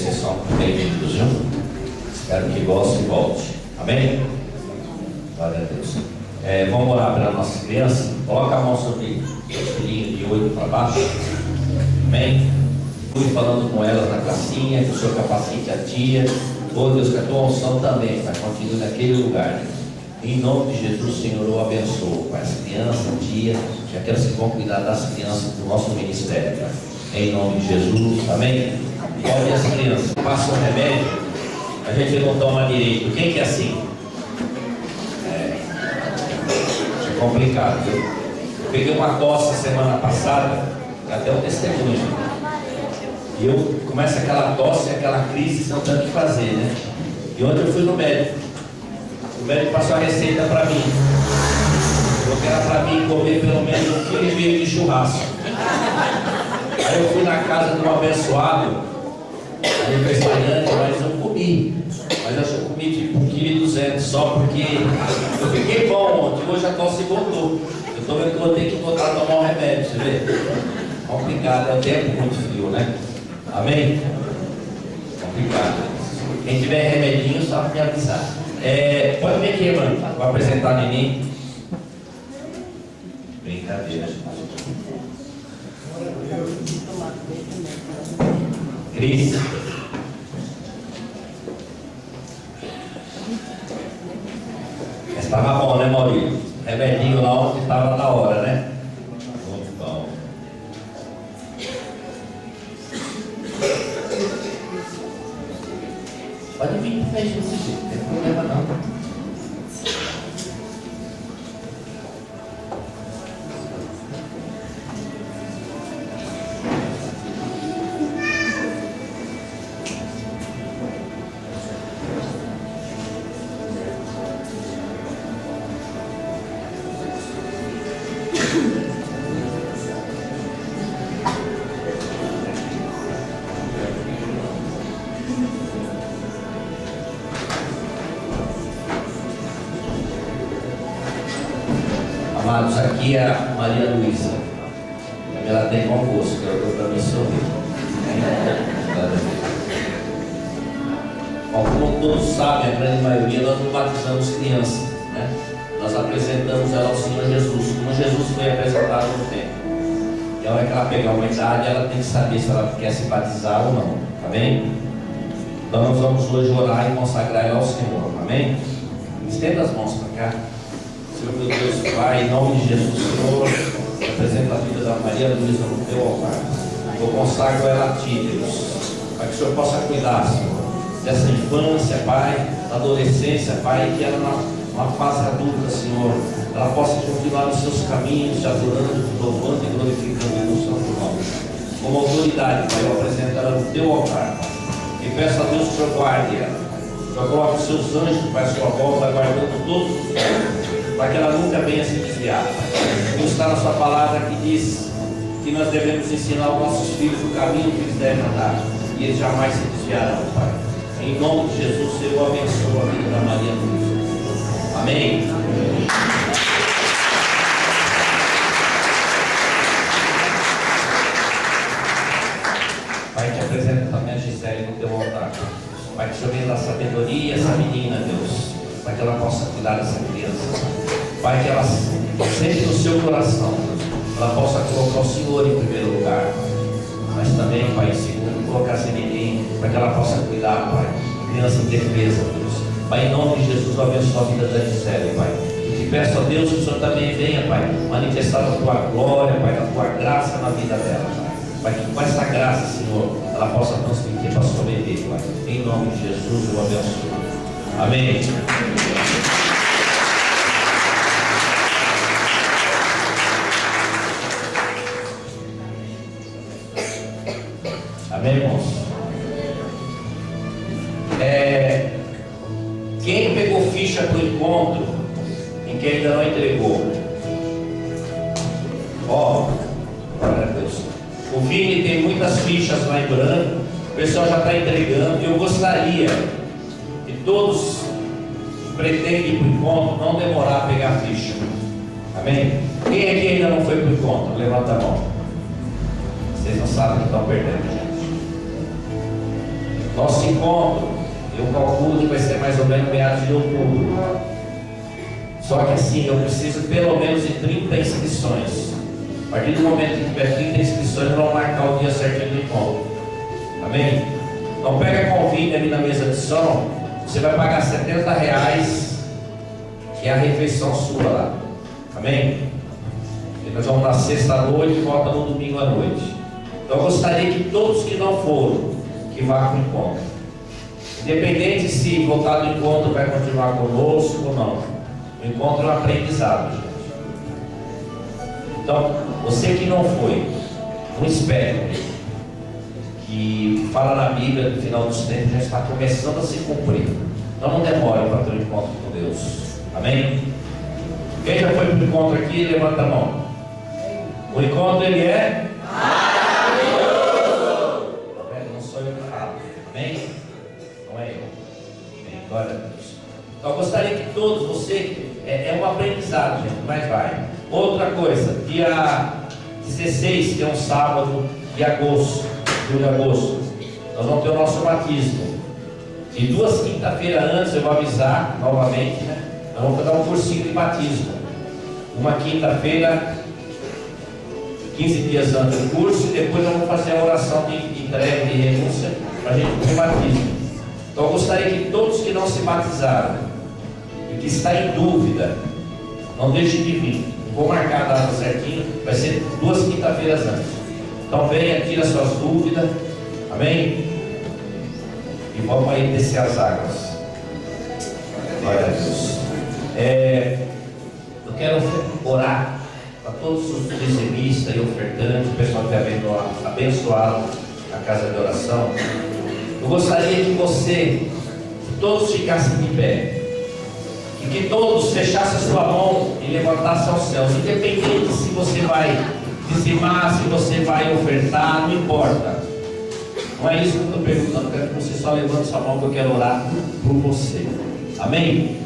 vocês são bem-vindos, viu? Espero que gostem e volte. Amém? Glória a Deus. Vamos orar pelas nossas crianças. Coloca a mão sobre os filhinhos de 8 para baixo. Amém? Fui falando com elas na classinha, que o Senhor capacite a tia. Oh Deus, que a tua unção também, Pai, continue naquele lugar. Em nome de Jesus, Senhor, eu abençoo, Pai, as crianças, a tia, já quero se vão cuidar das crianças do nosso ministério, Pai. Em nome de Jesus, amém? Olha as crianças, passam remédio, a gente não toma direito. Quem que é assim? É complicado, viu? Eu peguei uma tosse semana passada, até o testemunho. E eu começo aquela tosse, aquela crise, não tem o que fazer, né? E ontem eu fui no médico. O médico passou a receita para mim. Eu quero para mim comer pelo menos 1,5 kg de churrasco. Aí eu fui na casa de um abençoado, aniversariante, mas eu comi. Mas eu só comi tipo 1,2 kg só porque eu fiquei bom ontem. Hoje a tosse voltou. Eu estou vendo que eu vou ter que voltar a tomar um remédio, você vê? Complicado, é o tempo muito frio, né? Amém? Complicado. Quem tiver remedinho, só me avisar. Pode vir aqui, mano. Vou apresentar a Neném. Brincadeira. Cris. Estava bom, né, Maurício? Remedinho lá ontem estava na hora, né? Muito bom. Pode vir, fecha desse jeito, não tem problema não. Amados, aqui é a Maria Luísa. Ela tem bom gosto, que eu para mim sorrir. Bom, como todos sabem, a grande maioria, nós não batizamos crianças, né? Nós apresentamos ela ao Senhor Jesus, como Jesus foi apresentado no templo. E a hora que ela pegar uma idade, ela tem que saber se ela quer se batizar ou não. Amém? Então nós vamos hoje orar e consagrar ela ao Senhor. Amém? Estenda as mãos para cá. Senhor, meu Deus, Pai, em nome de Jesus, Senhor, apresento a vida da Maria Luísa no teu altar. Eu consagro ela a ti, Deus, para que o Senhor possa cuidar, Senhor, dessa infância, Pai, da adolescência, Pai, que ela numa fase adulta, Senhor, ela possa continuar nos seus caminhos, te adorando, te louvando e glorificando no seu nome. Como autoridade, Pai, eu apresento ela no teu altar, Pai, e peço a Deus que o Senhor guarde ela. O Senhor coloque os seus anjos, Pai, à sua volta, guardando todos os tempos, para que ela nunca venha se desviar. Deus está na sua palavra que diz que nós devemos ensinar aos nossos filhos o caminho que eles devem andar, e eles jamais se desviarão, Pai. Em nome de Jesus, Senhor, abençoa a vida da Maria Luísa. Amém? Pai, te apresento também a Gisele no teu altar. Pai, que o Senhor venha dar sabedoria a essa menina, Deus, para que ela possa cuidar dessa criança. Pai, que ela sempre no seu coração, ela possa colocar o Senhor em primeiro lugar, mas também, Pai, em segundo, colocar essa menina, para que ela possa cuidar, Pai, criança indefesa, Deus. Pai, em nome de Jesus, abençoa a vida da Gisele, Pai. E te peço a Deus que o Senhor também venha, Pai, manifestar a tua glória, Pai, a tua graça na vida dela, Pai. Pai, que com essa graça, Senhor, ela possa transmitir para a sua bebê, Pai. Em nome de Jesus, eu abençoo. Amém. Amém, irmãos? Quem pegou ficha para o encontro em que ainda não entregou? Glória a Deus. O Vini tem muitas fichas lá em branco, o pessoal já está entregando, e eu gostaria que todos que pretendem ir para o encontro não demorar a pegar a ficha. Amém? Quem aqui ainda não foi para o encontro? Levanta a mão. Vocês não sabem que estão perdendo, gente. Nosso encontro, eu calculo que vai ser mais ou menos meados de outubro. Só que assim, eu preciso pelo menos de 30 inscrições. A partir do momento que tiver 30 inscrições, vamos marcar o dia certinho do encontro. Amém? Então pega convite ali na mesa de som. Você vai pagar R$70, que é a refeição sua lá. Amém? E nós vamos na sexta à noite e volta no domingo à noite. Então eu gostaria que todos que não foram, que vá para o encontro. Independente se voltar do encontro vai continuar conosco ou não. O encontro é um aprendizado, gente. Então, você que não foi, não espere. Que fala na Bíblia, no final dos tempos, já está começando a se cumprir. Então não demore para ter um encontro com Deus. Amém? Quem já foi para o encontro aqui, levanta a mão. O encontro, ele é maravilhoso. Não sou eu que falo. Amém? Não é eu. Amém. Glória a Deus. Então eu gostaria que todos, você, é um aprendizado, gente, mas vai. Outra coisa, dia 16, que é um sábado de agosto, julho e agosto, nós vamos ter o nosso batismo. E 2 quinta-feiras antes, eu vou avisar novamente, né? Nós vamos fazer um cursinho de batismo. Uma quinta-feira, 15 dias antes do curso, e depois nós vamos fazer a oração de entrega e renúncia para a gente ter batismo. Então eu gostaria que todos que não se batizaram e que está em dúvida, não deixem de vir. Vou marcar a data certinho, vai ser 2 quinta-feiras antes. Então venha, tira suas dúvidas, amém? E vamos aí descer as águas. Glória a Deus. Eu quero orar para todos os dizimistas e ofertantes, o pessoal que tem abençoado a casa de oração. Eu gostaria que todos ficassem de pé. E que todos fechassem a sua mão e levantassem aos céus. Independente se você vai dizimar, se você vai ofertar, não importa. Não é isso que eu estou perguntando. Eu quero que você só levante sua mão, que eu quero orar por você. Amém?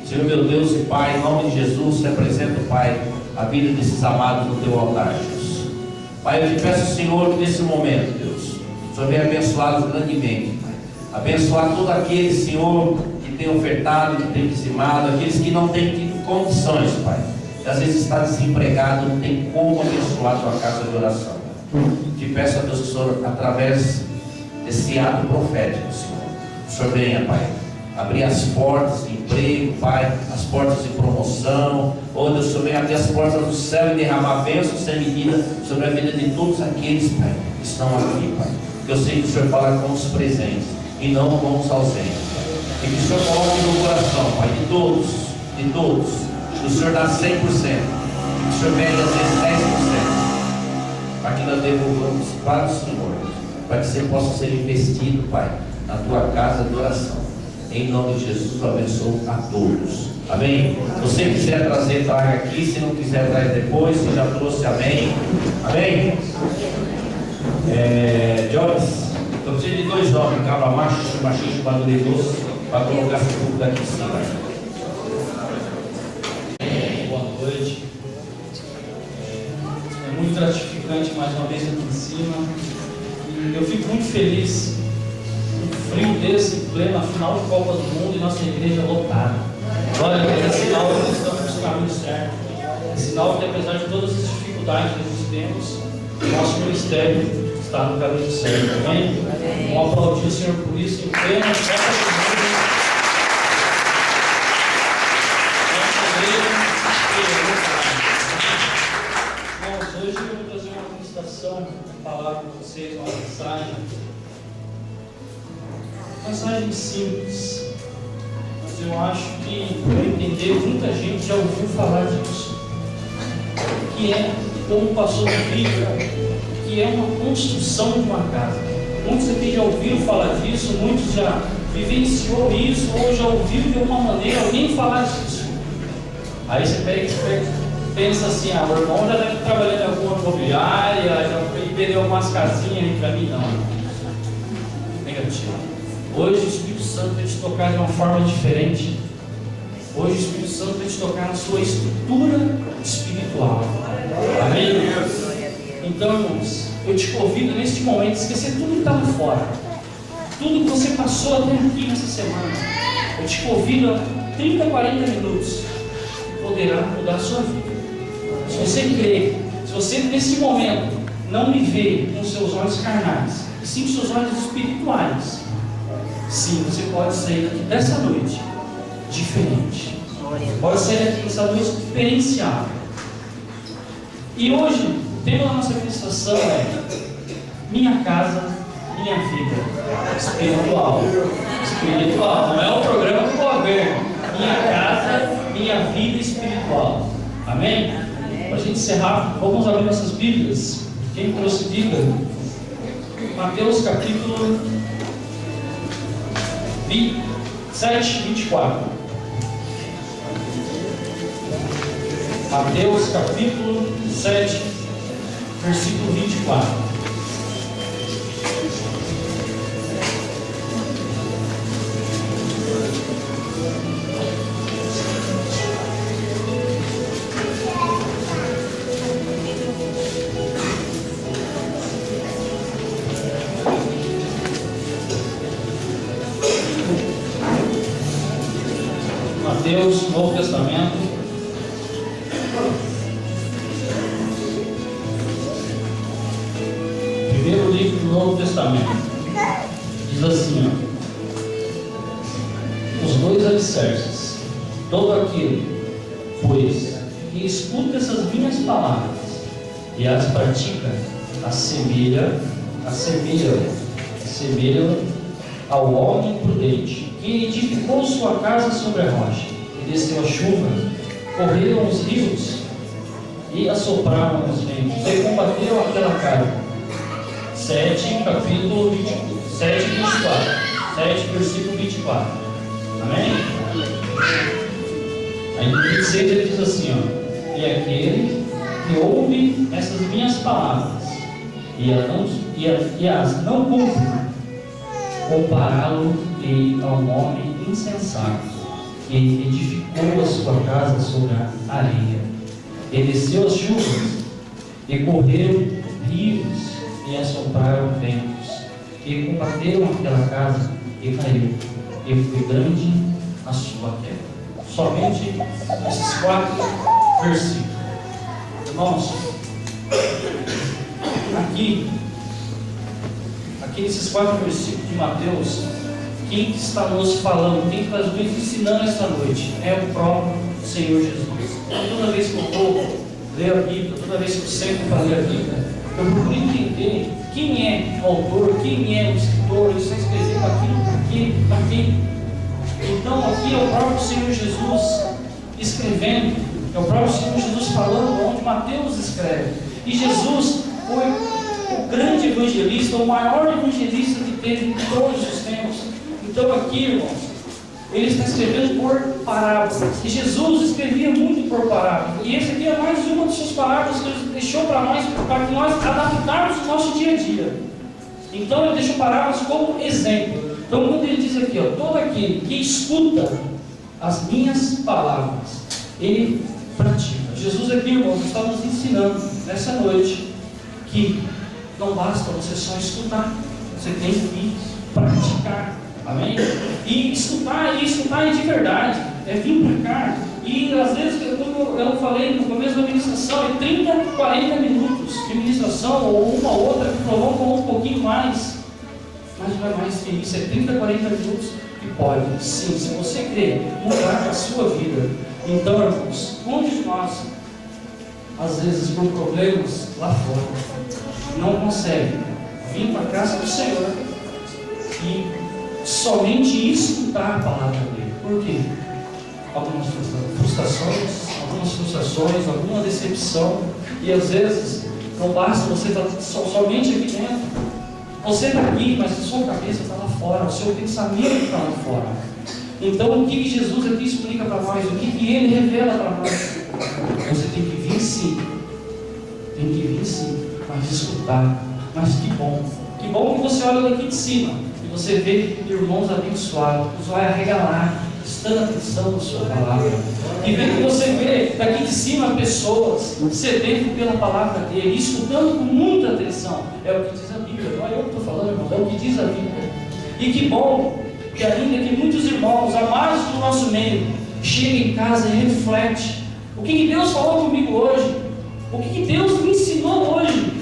Senhor meu Deus e Pai, em nome de Jesus, te apresento, Pai, a vida desses amados no teu altar, Jesus. Pai, eu te peço, Senhor, que nesse momento, Deus, o Senhor venha abençoá-los grandemente, Pai. Abençoar todos aqueles, Senhor, que têm ofertado, que têm dizimado, aqueles que não têm tido condições, Pai. Que às vezes está desempregado, não tem como abençoar a tua casa de oração. Te peço a Deus que o Senhor, através desse ato profético, Senhor, o Senhor venha, Pai, abrir as portas de emprego, Pai, as portas de promoção. Oh Deus, o Senhor venha abrir as portas do céu e derramar bênçãos sem medida sobre a vida de todos aqueles, Pai, que estão aqui, Pai. Que eu sei que o Senhor fala com os presentes e não com os ausentes, Pai. E que o Senhor coloque no coração, Pai, de todos, que o Senhor dá 100%, que o Senhor pede às vezes 10%, para que nós devolvamos para o Senhor, para que você possa ser investido, Pai, na tua casa de oração. Em nome de Jesus, eu abençoo a todos. Amém? Se você quiser trazer, traga aqui. Se não quiser, traz depois. Se já trouxe, amém. Amém? Jones, eu preciso de 2 homens, cabra macho, machinho, maduredoso, para colocar esse público daqui em cima. Boa noite. É muito gratificante mais uma vez aqui em cima. E eu fico muito feliz. Um frio desse, plena final de Copa do Mundo e nossa igreja lotada. Olha, é sinal que nós estamos no caminho certo. É sinal que, apesar de todas as dificuldades que nós temos, nosso ministério está no caminho certo. Amém? Vamos aplaudir o Senhor por isso. Em plena Copa do Mundo. Irmãos, hoje eu vou trazer uma ministração, falar com vocês uma mensagem simples, mas eu acho que, para entender, muita gente já ouviu falar disso, que é, como o pastor vídeo, que é uma construção de uma casa. Muitos aqui já ouviram falar disso, muitos já vivenciou isso, ou já ouviu de alguma maneira alguém falar disso. Aí você pensa assim, o irmão já deve estar trabalhando em alguma imobiliária, já perdeu algumas casinhas aí para mim, não. Negativo. Hoje o Espírito Santo vai te tocar de uma forma diferente. Hoje o Espírito Santo vai te tocar na sua estrutura espiritual. Amém? Então, irmãos, eu te convido neste momento a esquecer tudo que está lá fora. tudo que você passou até aqui nessa semana, eu te convido a 30, 40 minutos, poderá mudar a sua vida. Se você crê, se você nesse momento não me vê com seus olhos carnais, e sim com seus olhos espirituais, sim, você pode sair daqui dessa noite diferente. Pode sair daqui dessa noite diferenciado. E hoje, o tema da nossa ministração é Minha Casa, Minha Vida. Espiritual. Espiritual. Não é um programa do governo. Minha Casa, Minha Vida Espiritual. Amém? Para a gente encerrar, vamos abrir nossas Bíblias. Quem trouxe Bíblia? Mateus capítulo 7, 24. Mateus capítulo 7, versículo 24. Mateus, Novo Testamento. Primeiro livro do Novo Testamento. Diz assim, os dois alicerces. Todo aquele, pois, que escuta essas minhas palavras e as pratica, assemelha ao homem prudente, que edificou sua casa sobre a rocha, e desceu a chuva, correram os rios, e assopraram os ventos, e combateram aquela casa. 7, capítulo 7, 24. 7, versículo 24. Amém? Aí no 26 ele diz assim, e aquele que ouve essas minhas palavras, e as não cumpre, compará-lo-ei a um homem insensato, que edificou a sua casa sobre a areia, e desceu as chuvas, e correram rios, e assopraram ventos, e combateram aquela casa, e caiu, e foi grande a sua queda. Somente esses 4 versículos. Irmãos, aqui nesses 4 versículos de Mateus, quem que está nos falando, quem que está nos ensinando esta noite é o próprio Senhor Jesus. Toda vez que eu vou ler a Bíblia, toda vez que eu sento para ler a Bíblia, eu procuro entender quem é o autor, quem é o escritor, ele está escrevendo aquilo para quem. Então aqui é o próprio Senhor Jesus escrevendo, é o próprio Senhor Jesus falando onde Mateus escreve. E Jesus foi o grande evangelista, o maior evangelista que teve em todos os tempos. Então aqui, irmãos, ele está escrevendo por parábolas. E Jesus escrevia muito por parábolas. E essa aqui é mais uma das suas parábolas que ele deixou para nós, para que nós adaptarmos o nosso dia a dia. Então ele deixou parábolas como exemplo. Então quando ele diz aqui, todo aquele que escuta as minhas palavras, ele pratica. Jesus aqui, irmãos, está nos ensinando nessa noite que não basta você só escutar, você tem que praticar. Amém? E escutar de verdade, é vir para cá. E às vezes, como eu falei no começo da ministração, é 30, 40 minutos de ministração, ou uma outra que prolonga um pouquinho mais. Mas não é mais que isso, é 30, 40 minutos que pode, sim, se você crer, mudar a sua vida. Então, irmãos, onde nós, às vezes por problemas lá fora, não consegue vir para a casa do Senhor e somente escutar a palavra dele. Por quê? Algumas frustrações, alguma decepção, e às vezes não basta você estar somente aqui dentro. Você está aqui, mas a sua cabeça está lá fora, o seu pensamento está lá fora. Então o que Jesus aqui explica para nós, o que ele revela para nós? Você tem que vir sim, mas escutar. Mas que bom que você olha daqui de cima e você vê irmãos abençoados, os vai arregalar, prestando atenção na sua palavra. E vê que você vê daqui de cima pessoas sedentas pela palavra dele, escutando com muita atenção. É o que diz a Bíblia, não é eu que estou falando, irmão, é o que diz a Bíblia. E que bom que ainda que muitos irmãos amados do nosso meio cheguem em casa e refletem o que Deus falou comigo hoje, o que Deus me ensinou hoje.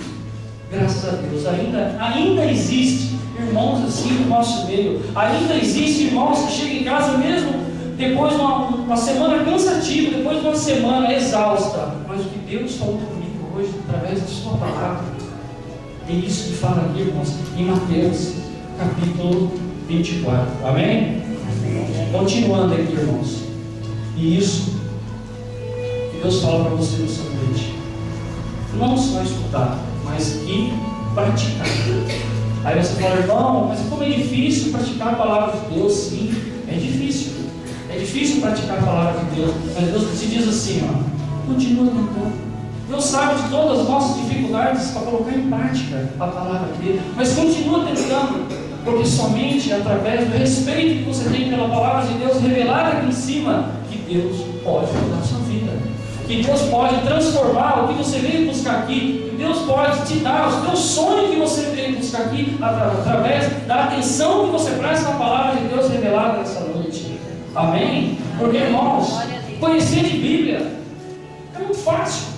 Graças a Deus, ainda existe irmãos assim no nosso meio. Ainda existe irmãos que chegam em casa mesmo depois de uma semana cansativa, depois de uma semana exausta. Mas o que Deus falou comigo hoje, através da sua palavra, é isso que fala aqui, irmãos, em Mateus capítulo 24. Amém? Amém. Continuando aqui, irmãos. E isso que Deus fala para você nessa noite, não só escutar, mas que praticar. Aí você fala, irmão, mas como é difícil praticar a palavra de Deus? Sim, é difícil. É difícil praticar a palavra de Deus. Mas Deus te diz assim, ó, continua tentando. Deus sabe de todas as nossas dificuldades para colocar em prática a palavra dele. Mas continua tentando, porque somente através do respeito que você tem pela palavra de Deus revelada aqui em cima, que Deus pode mudar a sua vida. Que Deus pode transformar o que você veio buscar aqui. Que Deus pode te dar os teus sonhos que você veio buscar aqui, através da atenção que você presta na palavra de Deus revelada nessa noite. Amém? Porque, irmãos, conhecer de Bíblia é muito fácil.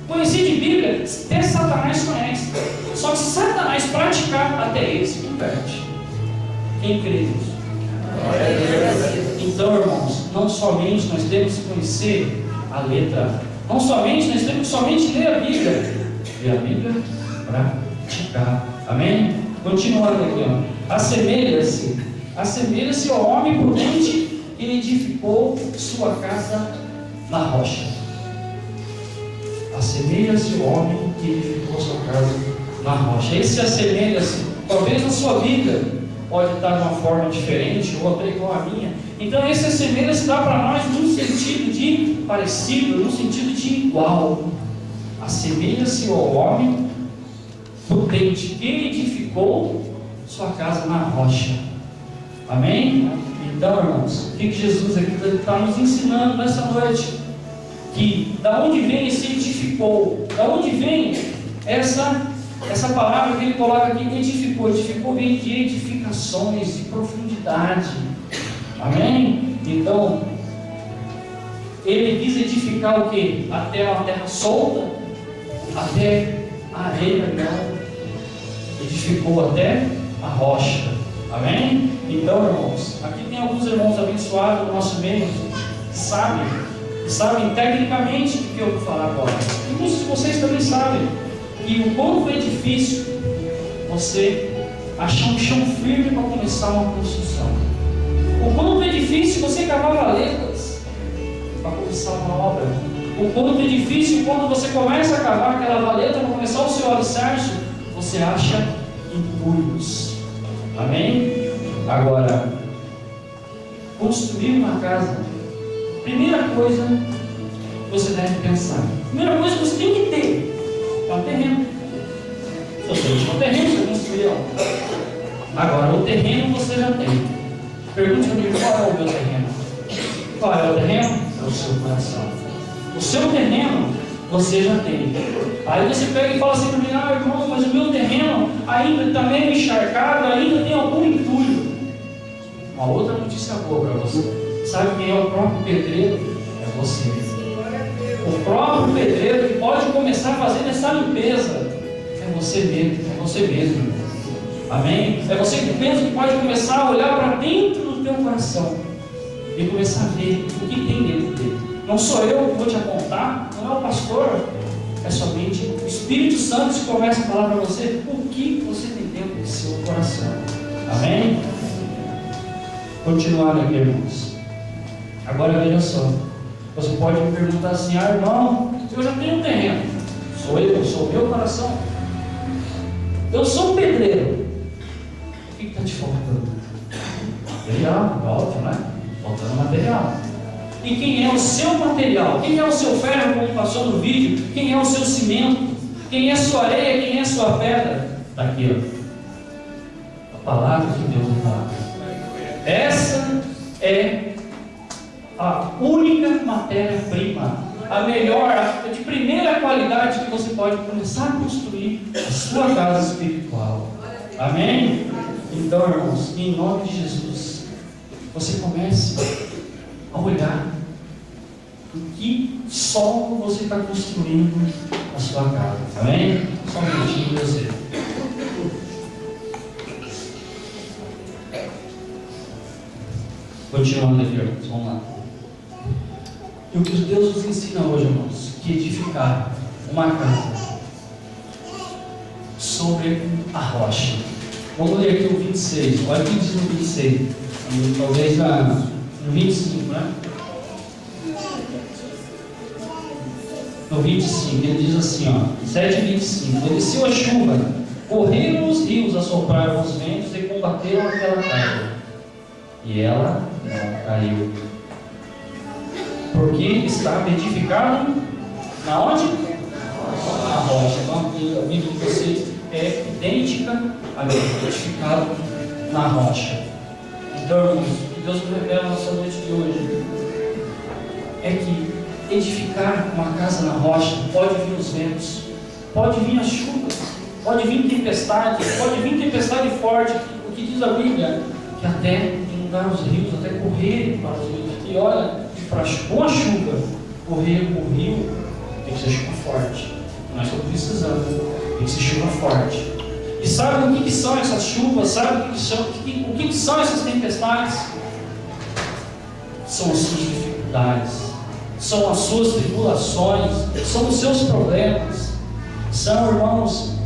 Conhecer de Bíblia, até Satanás conhece. Só que se Satanás praticar, até ele se converte. Quem crê nisso? Então, irmãos, não somente nós temos que conhecer a letra, não somente nós temos que somente ler a Bíblia, ler a Bíblia, praticar. Amém? Continuando aqui, ó. Assemelha-se ao homem prudente que edificou sua casa na rocha. Assemelha-se ao homem que edificou sua casa na rocha. Esse assemelha-se, talvez na sua vida pode estar de uma forma diferente ou até igual à minha. Então esse assemelha-se dá para nós num sentido de parecido, num sentido de igual. Assemelha-se ao homem prudente que edificou sua casa na rocha. Amém? Então, irmãos, o que Jesus aqui está nos ensinando nessa noite? Que da onde vem esse edificou? Da onde vem essa palavra que ele coloca aqui, edificou? Edificou vem de edificações, de profundidade. Amém? Então, ele quis edificar o quê? Até uma terra solta, até a areia dela. Edificou até a rocha. Amém? Então, irmãos, aqui tem alguns irmãos abençoados do nosso meio que sabem tecnicamente do que eu vou falar agora. E muitos de vocês também sabem que o quanto é difícil você achar um chão firme para começar uma construção. O quanto é difícil você cavar valetas para começar uma obra. O quanto é difícil quando você começa a cavar aquela valeta para começar o seu alicerce, você acha entulhos. Amém? Agora, construir uma casa, primeira coisa que você deve pensar, primeira coisa que você tem que ter é um terreno. Se você não tinha um terreno, você construiu. Agora, o terreno você já tem. Pergunte a mim, qual é o meu terreno? Qual é o terreno? É o seu coração. O seu terreno você já tem. Aí você pega e fala assim para mim, irmão, mas o meu terreno ainda está meio encharcado, ainda tem algum entulho. Uma outra notícia boa para você. Sabe quem é o próprio pedreiro? É você. O próprio pedreiro que pode começar fazendo essa limpeza é você mesmo. É você mesmo. Amém? É você que pensa que pode começar a olhar para dentro do teu coração e começar a ver o que tem dentro dele. Não sou eu que vou te apontar, não é o pastor, é somente o Espírito Santo que começa a falar para você o que você tem dentro do seu coração. Amém? Continuando aqui, irmãos. Agora veja só. Você pode me perguntar assim, irmão, eu já tenho um terreno. Sou eu, sou o meu coração. Eu sou um pedreiro. O que está te faltando? Material, óbvio, né? Faltando material. E quem é o seu material? Quem é o seu ferro, como passou no vídeo? Quem é o seu cimento? Quem é a sua areia? Quem é a sua pedra? Está aqui, ó. A palavra que Deus nos dá. Essa é a única matéria-prima, a melhor, a de primeira qualidade que você pode começar a construir a sua casa espiritual. Amém? Então, irmãos, em nome de Jesus, você comece a olhar em que solo você está construindo a sua casa. Amém? Só um minutinho, Deus. Continuando aqui, irmãos, vamos lá. E o que Deus nos ensina hoje, irmãos, que edificar uma casa sobre a rocha. Vamos ler aqui o 26. Olha o que diz no 26. Talvez no 25, né? No 25, ele diz assim, ó, 7:25. E desceu a chuva, correram os rios, assopraram os ventos e combateram aquela casa. E ela não caiu. Porque estava edificado na onde? Na rocha. Então a Bíblia de vocês é idêntica a edificado na rocha. Então, irmãos, o que Deus nos revela nessa noite de hoje é que edificar uma casa na rocha pode vir os ventos, pode vir a chuva, pode vir tempestade forte. O que diz a Bíblia? Que até inundar os rios, até correr para os rios. E olha, com a chuva, correr o rio tem que ser chuva forte. Nós estamos precisando, tem que ser chuva forte. E sabe o que são essas chuvas? Sabe o que são essas tempestades? São as suas dificuldades, são as suas tribulações, são os seus problemas. São, irmãos,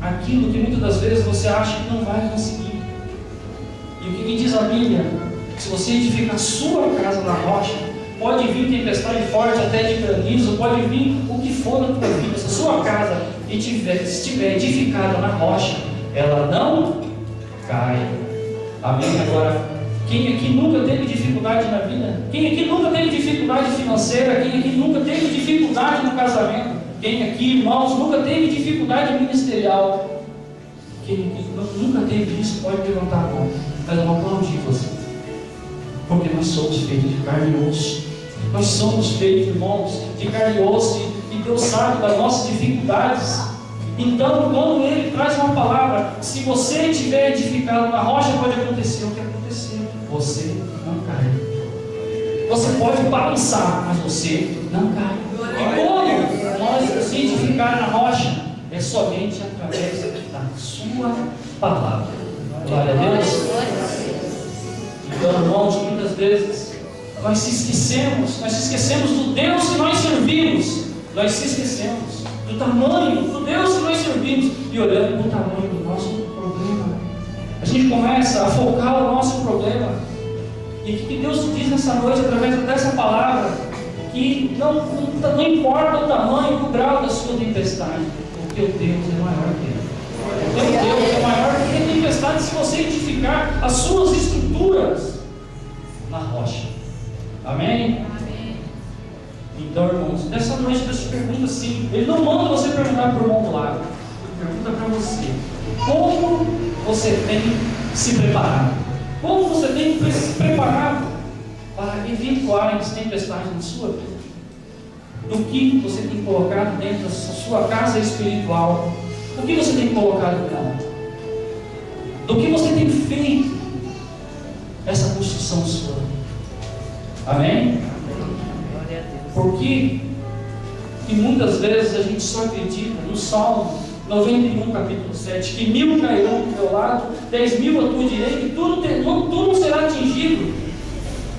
aquilo que muitas das vezes você acha que não vai conseguir. E o que diz a Bíblia? Se você edificar a sua casa na rocha, pode vir tempestade forte, até de granizo, pode vir o que for na tua vida. Se a sua casa estiver edificada na rocha, ela não cai. Amém? Agora, quem aqui nunca teve dificuldade na vida? Quem aqui nunca teve dificuldade financeira? Quem aqui nunca teve dificuldade no casamento? Quem aqui, irmãos, nunca teve dificuldade ministerial? Quem aqui nunca teve isso, pode levantar a mão. Mas eu vou aplaudir você. Porque nós somos feitos de carne e osso. Nós somos feitos, irmãos, de carne e osso. E Deus sabe das nossas dificuldades. Então, quando Ele traz uma palavra, se você estiver edificado na rocha, pode acontecer o que aconteceu. Você não cai. Você pode balançar, mas você não cai. E como nós se edificar na rocha, é somente através da sua palavra. Glória a Deus. Então, irmãos, muitas vezes nós se esquecemos do Deus que nós servimos. Nós se esquecemos do tamanho do Deus que nós servimos e olhando para o tamanho do nosso problema. A gente começa a focar o nosso problema. E o que Deus diz nessa noite, através dessa palavra, que não importa o tamanho, o grau da sua tempestade, o teu Deus é maior que ele. O teu Deus é maior que a tempestade se você edificar as suas estruturas na rocha. Amém? Então, irmãos, nessa noite Deus te pergunta assim, Ele não manda você perguntar para o irmão do lado, Ele pergunta para você, como você tem se preparado? Como você tem se preparado para eventuais tempestades na sua vida? Do que você tem colocado dentro da sua casa espiritual? O que você tem colocado nela? Do que você tem feito essa construção sua? Amém? Porque que muitas vezes a gente só acredita no Salmo 91, capítulo 7, que 1000 cairão do teu lado, 10.000 à tua direita, e tudo não será atingido.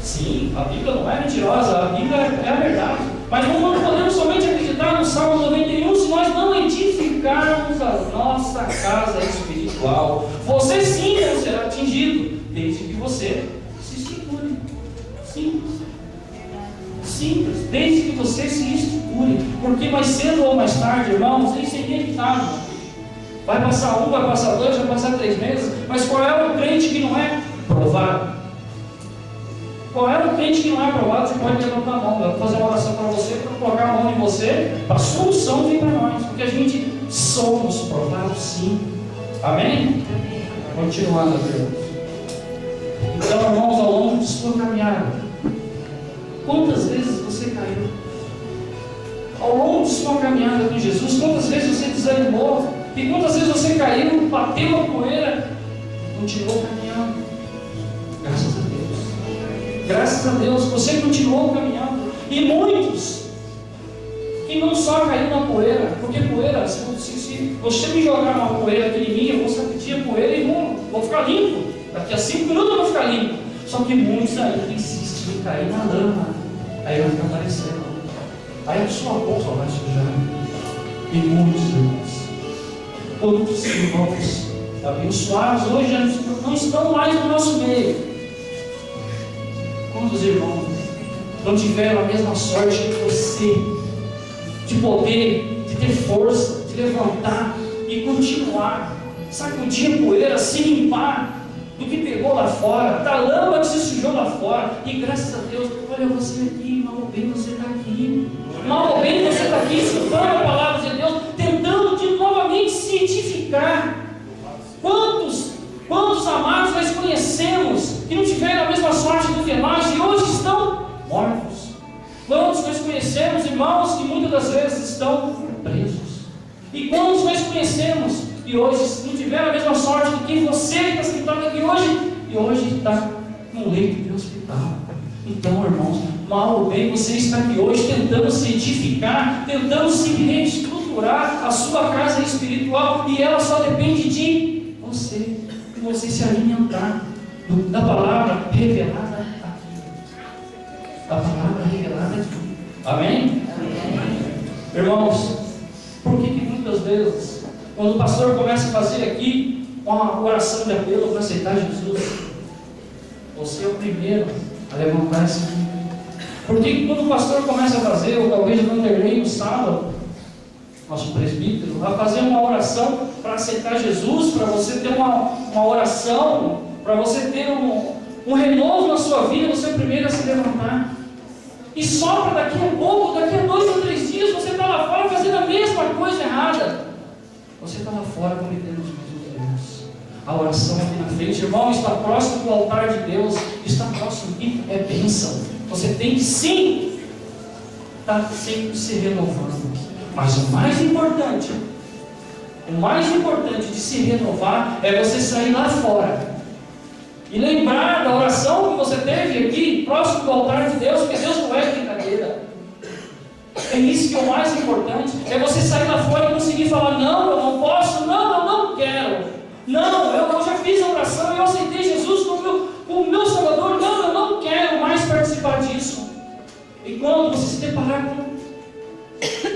Sim, a Bíblia não é mentirosa, a Bíblia é a verdade. Mas não podemos somente acreditar no Salmo 91 se nós não edificarmos a nossa casa espiritual. Você sim não será atingido, desde que você se estruture. Simples, desde que você se estruture. Porque mais cedo ou mais tarde, irmãos, isso é inevitável. Vai passar 1, vai passar 2, vai passar 3 meses. Mas qual é o crente que não é provado? Qual é o crente que não é aprovado? Você pode levantar a mão, eu vou fazer uma oração para você, para colocar a mão em você, para a solução vir para nós, porque a gente somos provados sim. Amém? Continuando aqui. Então, irmãos, ao longo de sua caminhada, quantas vezes você caiu? Ao longo de sua caminhada com Jesus, quantas vezes você desanimou? E quantas vezes você caiu, bateu a poeira continuou caminhando. Graças a Deus. Graças a Deus, você continuou caminhando. E muitos que não só caiu na poeira, porque poeira, se você me jogar uma poeira pequenininha, eu vou sacudir a poeira e vou ficar limpo. Daqui a 5 minutos eu vou ficar limpo. Só que muitos ainda insistem em cair na lama. Aí vai ficar aparecendo. Aí a sua bolsa vai sujar. E muitos irmãos, quantos irmãos abençoados hoje já não estão mais no nosso meio. Quantos irmãos não tiveram a mesma sorte que você, de poder, de ter força, de levantar e continuar, sacudir a poeira, se limpar do que pegou lá fora, da lama que se sujou lá fora. E graças a Deus, olha você aqui, mal ou bem você está aqui. Mal ou bem você está aqui, escutando a palavra de Deus, tentando de novamente se edificar. Quantos amados nós conhecemos que não tiveram a mesma sorte do que nós e hoje estão mortos? Quantos nós conhecemos, irmãos, que muitas das vezes estão presos? E quantos nós conhecemos e hoje não tiveram a mesma sorte do que você que está sentado aqui hoje e hoje está no leito de hospital? Então, irmãos, mal ou bem, você está aqui hoje tentando se edificar, tentando se reestruturar a sua casa espiritual, e ela só depende de você se alimentar da palavra revelada aqui. A palavra revelada aqui. Amém? Irmãos, por que muitas vezes, quando o pastor começa a fazer aqui uma oração de apelo para aceitar Jesus, você é o primeiro a levantar esse vídeo? Porque quando o pastor começa a fazer, ou talvez eu não terminei no sábado, nosso presbítero, vai fazer uma oração para aceitar Jesus, para você ter uma oração, para você ter um renovo na sua vida, você é o primeiro a se levantar. E só para daqui a pouco, daqui a 2 ou 3 dias, você está lá fora fazendo a mesma coisa errada. Você está lá fora cometendo os mesmos erros. A oração aqui na frente, irmão, está próximo do altar de Deus, está próximo aqui, é bênção. Você tem que sim estar sempre se renovando. Mas o mais importante de se renovar é você sair lá fora e lembrar da oração que você teve aqui, próximo do altar de Deus, porque Deus não é brincadeira. É isso que é o mais importante, é você sair lá fora e conseguir falar: não, eu não posso, não, eu não quero, não, eu já fiz a oração, eu aceitei Jesus como o meu Salvador, não, eu não quero mais participar disso. E quando você se deparar com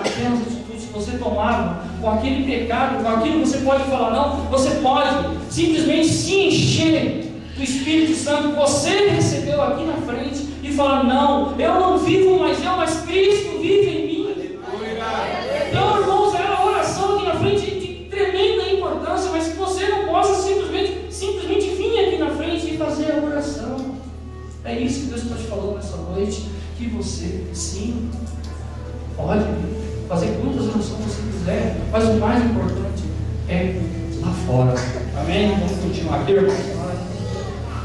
aquelas atitudes que você tomava, com aquele pecado, com aquilo que você pode falar não, você pode simplesmente se encher do Espírito Santo que você recebeu aqui na frente e falar: não, eu não vivo mais eu, mas Cristo vive em mim. Então, irmãos, é a oração aqui na frente de tremenda importância, mas que você não possa simplesmente vir aqui na frente e fazer a oração. É isso que Deus está te falando nessa noite, que você sim pode fazer quantas orações você quiser, mas o mais importante é lá fora. Amém? Vamos continuar aqui, irmãos.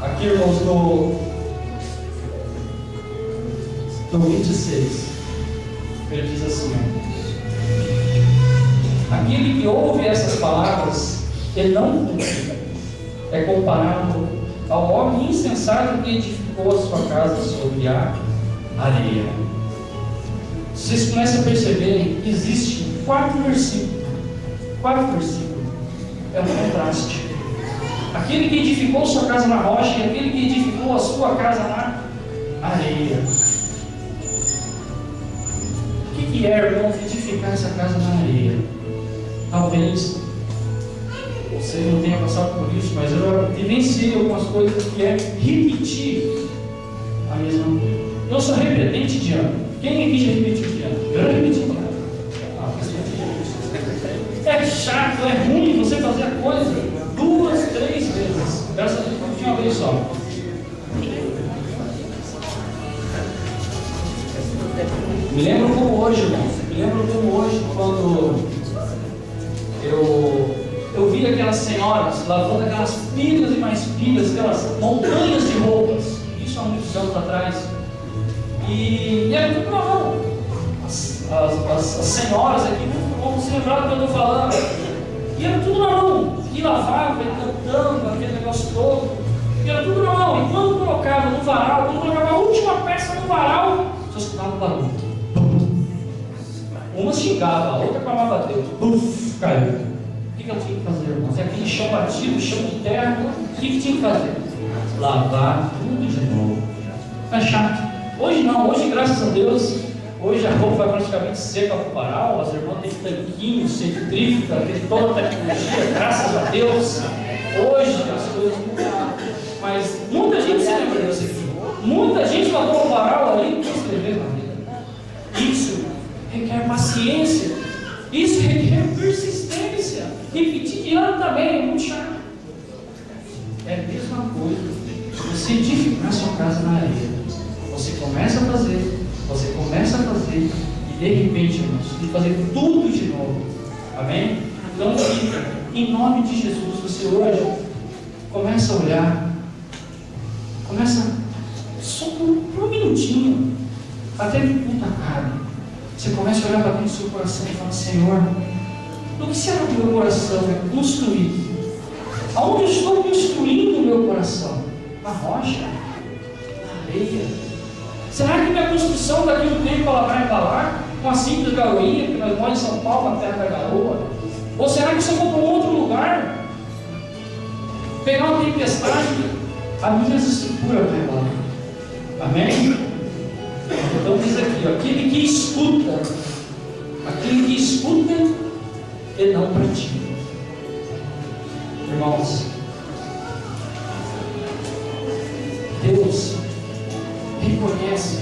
Aqui, irmãos, no 26, ele diz assim: aquele que ouve essas palavras e não cumpre é comparado ao homem insensato que edificou a sua casa sobre a areia. Vocês começam a perceberem que existem 4 versículos. 4 versículos. É um contraste. Aquele que edificou sua casa na rocha e aquele que edificou a sua casa na areia. O que é, irmãos, edificar essa casa na areia? Talvez você não tenha passado por isso, mas eu vivenciei algumas coisas que é repetir a mesma coisa. Eu sou repetente de ano. Quem aqui já repetiu de ano? Eu já repeti de ano. É chato, é ruim você fazer a coisa 2, 3 vezes. Graças a Deus, de uma vez só. Me lembro como hoje, irmão. Me lembro como hoje, quando eu vi aquelas senhoras lavando aquelas pilhas e mais pilhas, aquelas montanhas de roupas. Isso há muitos anos atrás. E era muito normal. As senhoras aqui vão se lembrar do que eu estou falando. E era tudo na mão. E lavava, e cantando, aquele negócio todo. E era tudo na mão. E quando colocava no varal, quando colocava a última peça no varal, só escutava um barulho. Uma xingava, a outra clamava a Deus. Buf, caiu. O que eu tinha que fazer, irmãos? Aquele chão batido, chão de terra. O que tinha que fazer? Lavar tudo de novo. É chato. Hoje não, hoje graças a Deus, hoje a roupa vai praticamente seca para o varal, as irmãs têm tanquinho, centrífuga, tem toda a tecnologia, graças a Deus. Hoje as coisas mudaram. Mas muita gente se lembra disso aqui. Muita gente lavou o varal ali para escrever na vida. Isso requer paciência. Isso requer persistência. Repetir de ano também, é muito chato. É a mesma coisa. Você edificar sua casa na areia. Você começa a fazer, e de repente, irmãos, tem que fazer tudo de novo. Amém? Então, em nome de Jesus, você hoje começa a olhar, só por um minutinho, até que o culto acabe. Você começa a olhar para dentro do seu coração e fala: Senhor, do que será que o meu coração é construído? Aonde eu estou construindo o meu coração? Na rocha? Na areia? Será que minha construção daqui a um tempo ela vai embalar com a simples garoinha, que nós moramos em São Paulo, na terra da garoa? Ou será que se eu for para um outro lugar, pegar uma tempestade, a minha estrutura vai embalar? Amém? Então diz aqui, ó, aquele que escuta, ele não pratica. Irmãos, Deus reconhece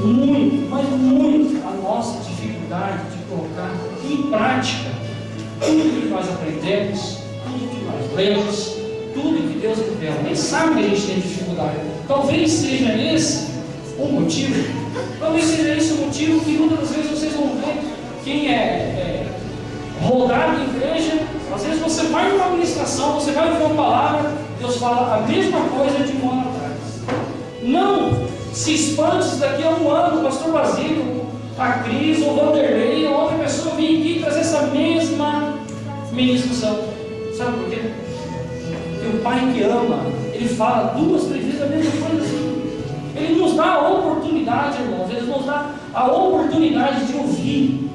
muito, mas muito, a nossa dificuldade de colocar em prática tudo que nós aprendemos, tudo que nós lemos, tudo que Deus revela. Nem sabe que a gente tem dificuldade. Talvez seja esse o motivo. Talvez seja esse o motivo que muitas vezes vocês vão ver quem rodado em igreja. Às vezes você vai numa administração, você vai ouvir uma palavra, Deus fala a mesma coisa de um ano atrás. Não se espante se daqui a um ano o pastor Basílio, a Cris, o Vanderlei ou outra pessoa vir aqui trazer essa mesma ministração. Sabe por quê? Porque o pai que ama, ele fala 2, 3 vezes a mesma coisa assim. Ele nos dá a oportunidade, irmãos, ele nos dá a oportunidade de ouvir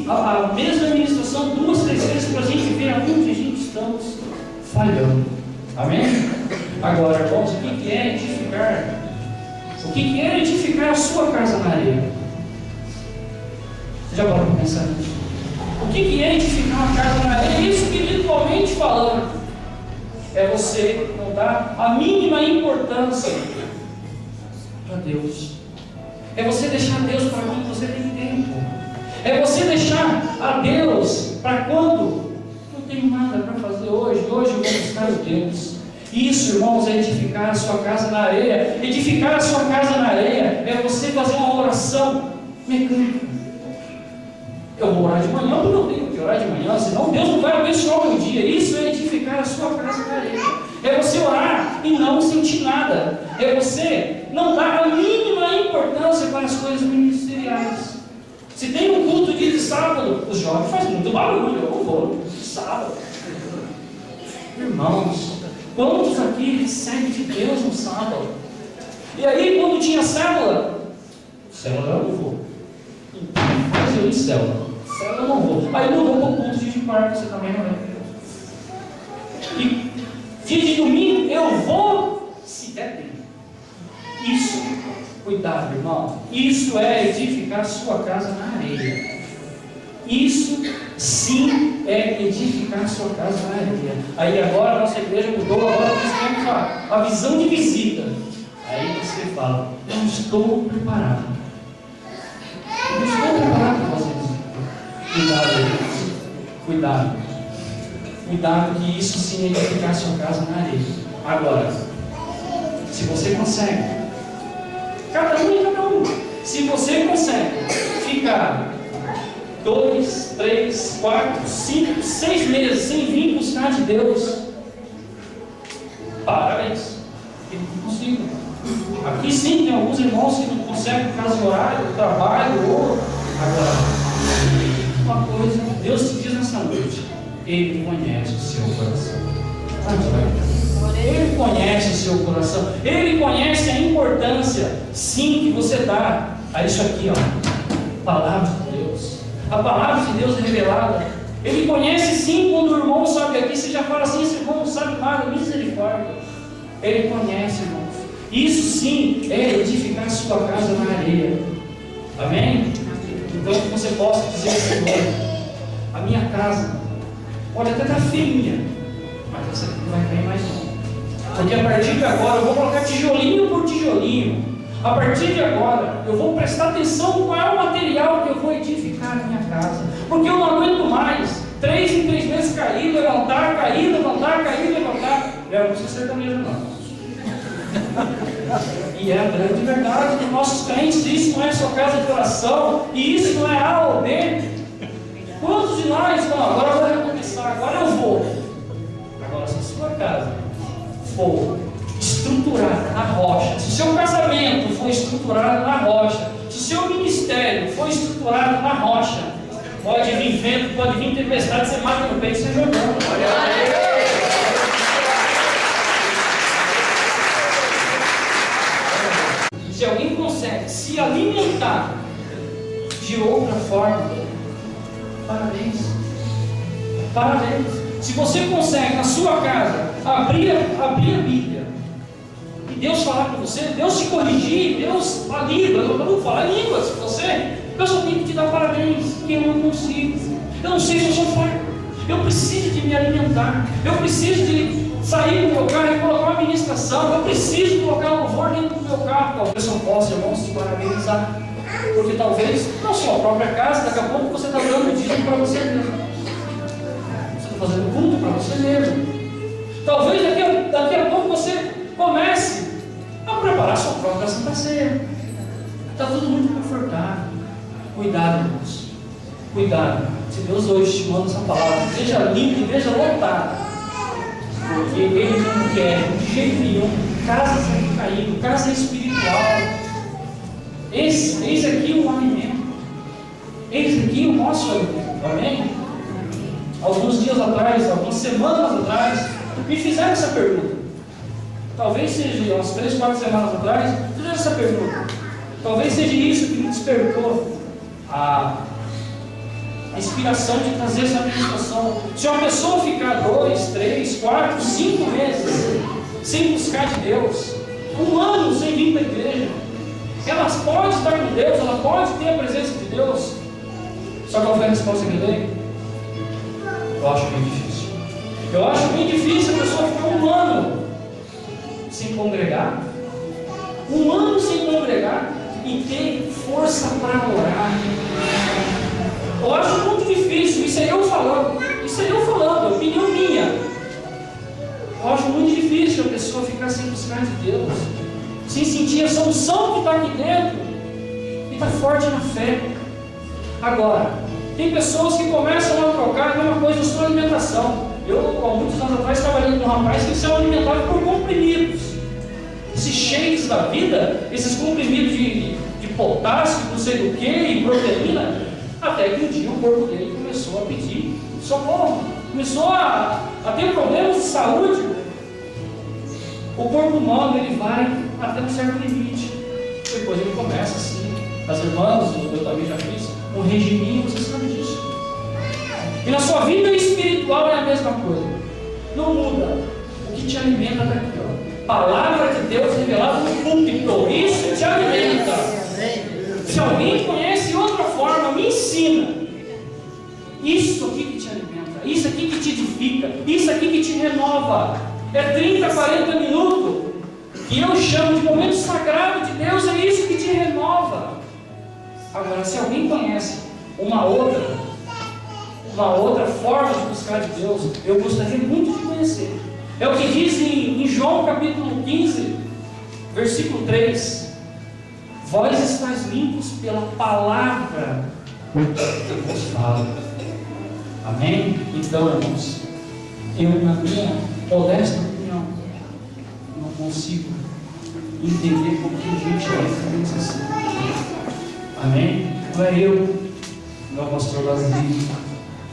a mesma ministração 2, 3 vezes para a gente ver aonde a gente estamos falhando. Amém? Agora, irmãos, o que é edificar? O que é edificar a sua casa na areia? Você já parou para pensar nisso? O que é edificar uma casa na areia? Isso espiritualmente falando, é você não dar a mínima importância para Deus. É você deixar Deus para quando você tem tempo. É você deixar a Deus para quando não tenho nada para fazer hoje. Hoje eu vou buscar o Deus. Isso, irmãos, é edificar a sua casa na areia. Edificar a sua casa na areia é você fazer uma oração mecânica. Eu vou orar de manhã porque eu tenho que orar de manhã, senão Deus não vai abençoar o meu dia. Isso é edificar a sua casa na areia. É você orar e não sentir nada. É você não dar a mínima importância para as coisas ministeriais. Se tem um culto de sábado, os jovens fazem muito barulho, eu não vou de sábado. Irmãos, quantos aqui recebem de Deus no sábado? E aí, quando tinha célula eu não vou. Mas eu em célula eu não vou. Aí eu não vou para o culto de quarta, você também não vai. E dia de domingo eu vou, se der tempo. Isso, cuidado, irmão. Isso é edificar a sua casa na areia. Isso sim é edificar a sua casa na areia. Aí agora a nossa igreja mudou, agora nós temos a visão de visita. Aí você fala: eu estou preparado. Eu estou preparado para fazer isso. Cuidado, irmãos. Cuidado. Cuidado, que isso sim é edificar a sua casa na areia. Agora, se você consegue, cada um, se você consegue ficar 2, 3, 4, 5, 6 meses sem vir buscar de Deus, parabéns. Eu não consigo. Aqui sim tem alguns irmãos que não conseguem por causa do horário, do trabalho, ou agora. Uma coisa, Deus te diz nessa noite: Ele conhece o seu coração. Ele conhece o seu coração. Ele conhece a importância, sim, que você dá a isso aqui, ó. Palavra de Deus. A palavra de Deus revelada. Ele conhece, sim, quando o irmão sobe aqui, você já fala assim: esse irmão não sabe nada, misericórdia. Ele conhece, irmãos. Isso sim é edificar a sua casa na areia. Amém? Então que você possa dizer ao Senhor: a minha casa pode até estar feinha, mas essa aqui não vai cair mais não. Porque a partir de agora eu vou colocar tijolinho por tijolinho. A partir de agora eu vou prestar atenção qual é o material que eu vou edificar na minha casa. Porque eu não aguento mais 3 em 3 meses cair, levantar, cair, levantar, cair, levantar. Eu não sei sertanejo não. E é a grande verdade dos nossos crentes. Isso não é sua casa de oração, e isso não é A ou B. Quantos de nós, não, agora eu vou recomeçar, agora eu vou. Agora, se a sua casa for estruturada na rocha, se o seu casamento for estruturado na rocha, se o seu ministério for estruturado na rocha, pode vir vento, pode vir tempestade, você mata no peito, você jogando. Se alguém consegue se alimentar de outra forma, parabéns. Parabéns. Se você consegue na sua casa abrir a Bíblia e Deus falar com você, Deus te corrigir, Deus a língua, eu não vou falar língua, se você, eu só tenho que te dar parabéns, que eu não consigo. Eu não sei se eu sou fraco. Eu preciso de me alimentar. Eu preciso de sair do meu carro e colocar uma ministração. Eu preciso colocar um louvor dentro do meu carro. Talvez eu possa, irmãos, te parabenizar. Porque talvez, não só a própria casa, daqui a pouco você está dando dízimo para você mesmo. Você está fazendo culto para você mesmo. Talvez daqui a pouco você comece a preparar sua própria Santa Ceia. Está tudo muito confortável. Cuidado, irmãos. Cuidado. Se Deus hoje te manda essa palavra, seja limpo e veja lotado. Porque Ele não quer, de jeito nenhum, casas caindo, casa espiritual. Eis aqui o alimento. Eis aqui o nosso alimento. Amém? Alguns dias atrás, algumas semanas atrás, me fizeram essa pergunta. Talvez seja umas 3, 4 semanas atrás, fizeram essa pergunta. Talvez seja isso que me despertou a inspiração de trazer essa meditação. Se uma pessoa ficar 2, 3, 4, 5 meses sem buscar de Deus, 1 ano sem vir para a igreja, ela pode estar com Deus, ela pode ter a presença de Deus. Só qual foi a resposta que eu dei? Eu acho bem difícil. Eu acho bem difícil a pessoa ficar 1 ano sem congregar, 1 ano sem congregar e ter força para orar. Eu acho muito difícil. Isso é eu falando, opinião minha. Eu acho muito difícil a pessoa ficar sem buscar de Deus, sem sentir a solução que está aqui dentro e está forte na fé. Agora, tem pessoas que começam a trocar a mesma coisa na sua alimentação. Eu, há muitos anos atrás, trabalhei com um rapaz que são alimentados por comprimidos. Esses shakes da vida, esses comprimidos de potássio, não sei do que, e proteína, até que um dia o corpo dele começou a pedir socorro, começou a ter problemas de saúde. O corpo humano, ele vai até um certo limite, depois ele começa assim. As irmãs, eu também já fiz um regiminho, você sabe disso. E na sua vida espiritual é a mesma coisa, não muda. O que te alimenta está aqui, ó. Palavra de Deus revelada no púlpito, isso te alimenta. Se alguém conhece outra forma, me ensina. Isso aqui que te alimenta, isso aqui que te edifica, isso aqui que te renova. É 30, 40 minutos que eu chamo de momento sagrado de Deus, é isso que te renova. Agora, se alguém conhece uma outra forma de buscar de Deus, eu gostaria muito de conhecer. É o que diz em João capítulo 15, versículo 3. Vós estáis limpos pela palavra que vos falo. Amém? Então, irmãos, eu, na minha modesta opinião, não consigo entender como que a gente é diferente assim. Amém? Não é eu, não é o pastor Lasli,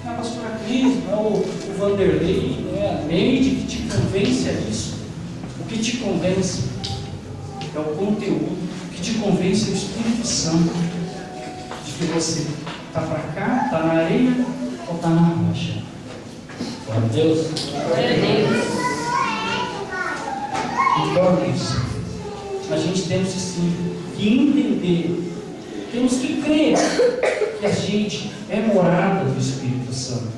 não é a pastora Cris, não é o Vanderlei, não é a Neide que te convence a isso. O que te convence é o conteúdo, o que te convence é o Espírito Santo, de que você está para cá, está na areia ou está na rocha. Glória a Deus. Glória a Deus. Então, isso, a gente temos sim que entender, temos que crer que a gente é morada do Espírito Santo.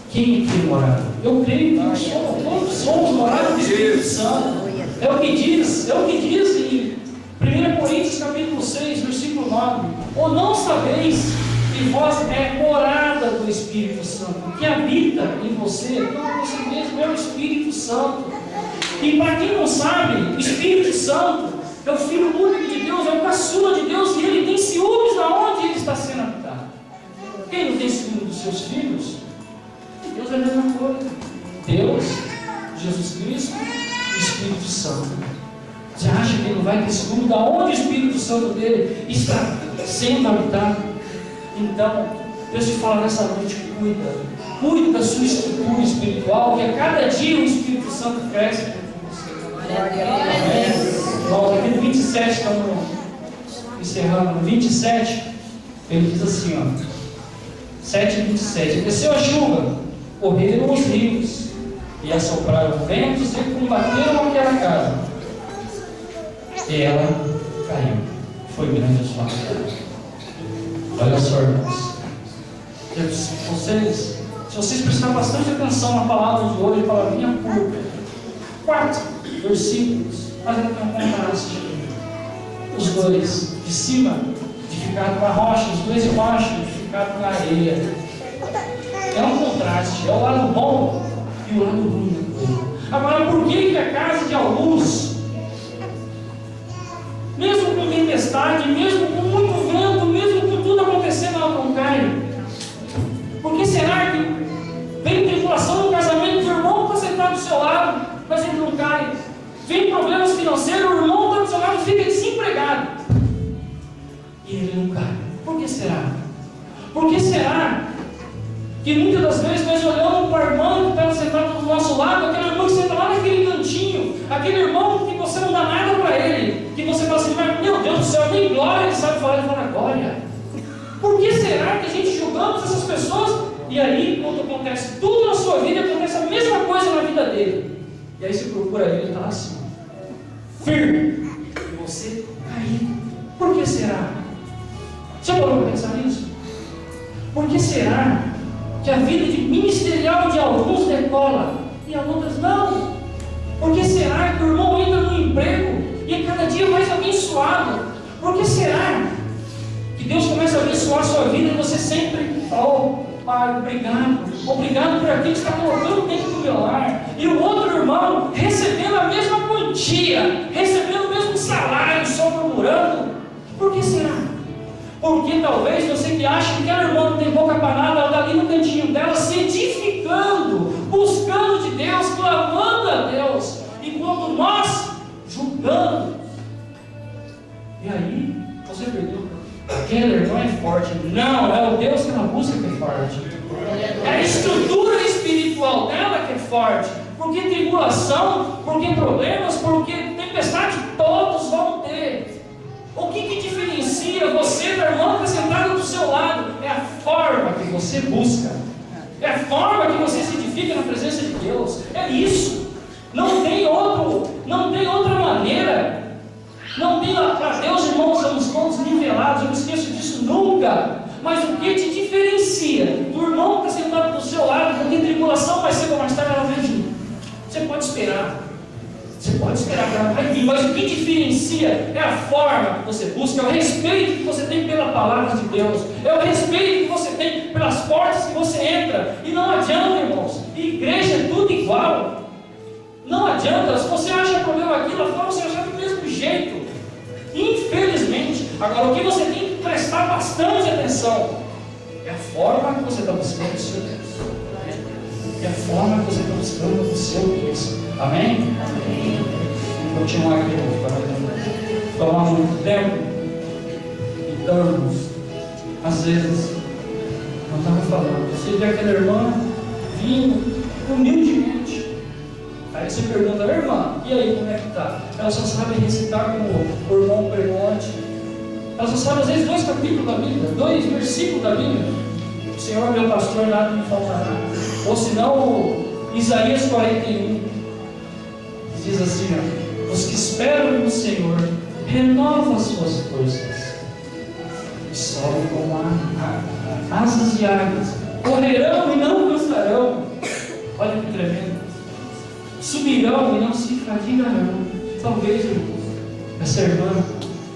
Quem é que é morada? Eu creio que todos somos morados do Espírito Santo. É o que diz em 1 Coríntios capítulo 6, versículo 9. Ou não sabeis que vós é morada do Espírito Santo, que habita em você, então você mesmo é o Espírito Santo. E para quem não sabe, o Espírito Santo é o Filho único de Deus, é o caçula de Deus, e ele tem ciúmes de onde ele está sendo habitado. Quem não tem ciúmes dos seus filhos? Deus é a mesma coisa. Deus, Jesus Cristo, Espírito Santo. Você acha que ele não vai ter ciúme de onde o Espírito Santo dele está sendo habitado? Então, Deus te fala nessa noite, cuida da sua estrutura espiritual, que a cada dia o Espírito Santo cresce dentro de você. Amém? Bom, aqui no 27, estamos encerrando, no 27, ele diz assim, ó, 7:27, desceu a chuva, correram os rios, e assopraram ventos e combateram aquela casa, e ela caiu. Foi grande a sua queda. Olha só, irmãos, se vocês prestarem bastante atenção na palavra de hoje, a palavrinha curta, 4 versículos, mas ela tem um contraste. Os dois de cima edificados na rocha, os dois de baixo edificados na areia. É um contraste, é o lado bom e o lado ruim. Agora, por que a casa de alguns, mesmo com tempestade, mesmo com muito vento, mesmo com tudo acontecendo, ela não cai? Por que será que vem tribulação no casamento do irmão que está sentado do seu lado, mas ele não cai? Vem problemas financeiros, o irmão está do seu lado e fica desempregado, e ele não cai. Por que será? Por que será que muitas das vezes nós olhamos para o irmão que está sentado do nosso lado, aquele irmão que senta lá naquele cantinho, aquele irmão que você não dá nada para ele, que você fala assim, mas meu Deus do céu, nem glória ele sabe falar, ele fala glória. Por que será que a gente julgamos essas pessoas? E aí, quando acontece tudo na sua vida, acontece a mesma coisa na vida dele. E aí você procura ele e está lá assim, firme, e você caído. Por que será? Você parou para pensar nisso? Por que será que a vida ministerial de alguns decola e a outras não? Por que será que o irmão entra no emprego e é cada dia mais abençoado? Por que será que Deus começa a abençoar a sua vida e você sempre fala, Pai, obrigado por aquilo que está colocando dentro do meu lar. E o outro irmão recebendo a mesma quantia, recebendo o mesmo salário, só murmurando. Por que será? Porque talvez você que acha que aquela irmã não tem boca para nada, ela está ali no cantinho dela, se edificando, buscando de Deus, clamando a Deus, enquanto nós julgamos. E aí, você perdeu. Aquela irmã é forte. Não, é o Deus que ela busca que é forte. É a estrutura espiritual dela que é forte. Porque tribulação, porque problemas, porque tempestade, todos vão ter. O que diferencia você da irmã que está sentada do seu lado? É a forma que você busca. É a forma que você se edifica na presença de Deus. É isso. Não tem outra maneira. Não tem para Deus, irmãos, somos todos nivelados. Eu não esqueço disso nunca. Mas o que te diferencia do irmão que está sentado do seu lado, porque tribulação vai ser ou mais tarde ela vai vir. Você pode esperar. Você pode esperar que ela vai vir, mas o que diferencia é a forma que você busca, é o respeito que você tem pela palavra de Deus, é o respeito que você tem pelas portas que você entra. E não adianta, irmãos, igreja é tudo igual. Não adianta, se você acha problema aqui, lá fora você acha do mesmo jeito. Infelizmente. Agora, o que você tem que prestar bastante atenção é a forma que você está buscando o seu Deus. É a forma que você está buscando o seu Deus. Amém? Amém. Vou continuar aqui, para tomar muito tempo. Então, às vezes, não estava falando. Você vê aquela irmã vindo humildemente. Aí você pergunta, irmã, e aí, como é que está? Ela só sabe recitar como o irmão pergunte. Ela só sabe, às vezes, 2 capítulos da Bíblia, 2 versículos da Bíblia. O Senhor é meu pastor, nada me faltará. Ou senão, Isaías 41, diz assim, ó, os que esperam no Senhor renovam as suas forças, e sobem como asas de águias, correrão e não cansarão. Olha que tremendo. Subirão e não se fadigarão. Talvez, irmão, essa irmã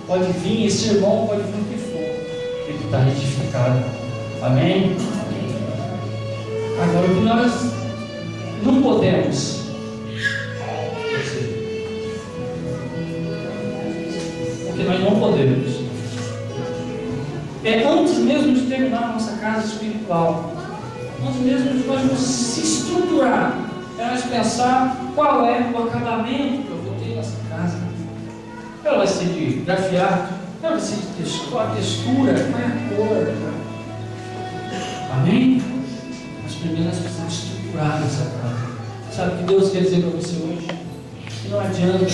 pode vir, esse irmão pode vir o que for, ele está edificado. Amém? Agora, o que nós não podemos, o que nós não podemos, é antes mesmo de terminar a nossa casa espiritual, antes mesmo de nós se estruturar, é nós pensar qual é o acabamento que eu vou ter nessa casa. Ela vai ser de grafiar, ela vai ser de textura, qual é a cor. Amém? Mas primeiro nós precisamos estruturar essa casa. Sabe o que Deus quer dizer para você hoje? Que não adianta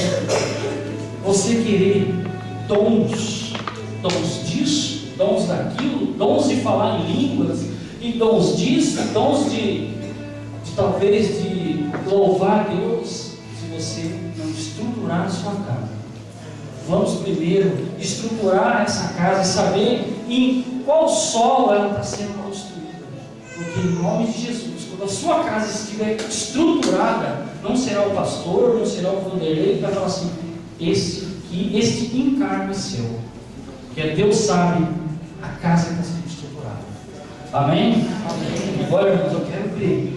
você querer dons disso, dons daquilo, dons de falar em línguas, e dons disso, dons de talvez de louvar a Deus, se você não estruturar a sua casa. Vamos primeiro estruturar essa casa e saber em qual solo ela está sendo construída. Porque em nome de Jesus, quando a sua casa estiver estruturada, não será o pastor, não será o Vanderlei que vai falar assim, este encargo é seu. Porque Deus sabe a casa que está sendo estruturada. Amém? Amém. Agora, irmãos, eu quero crer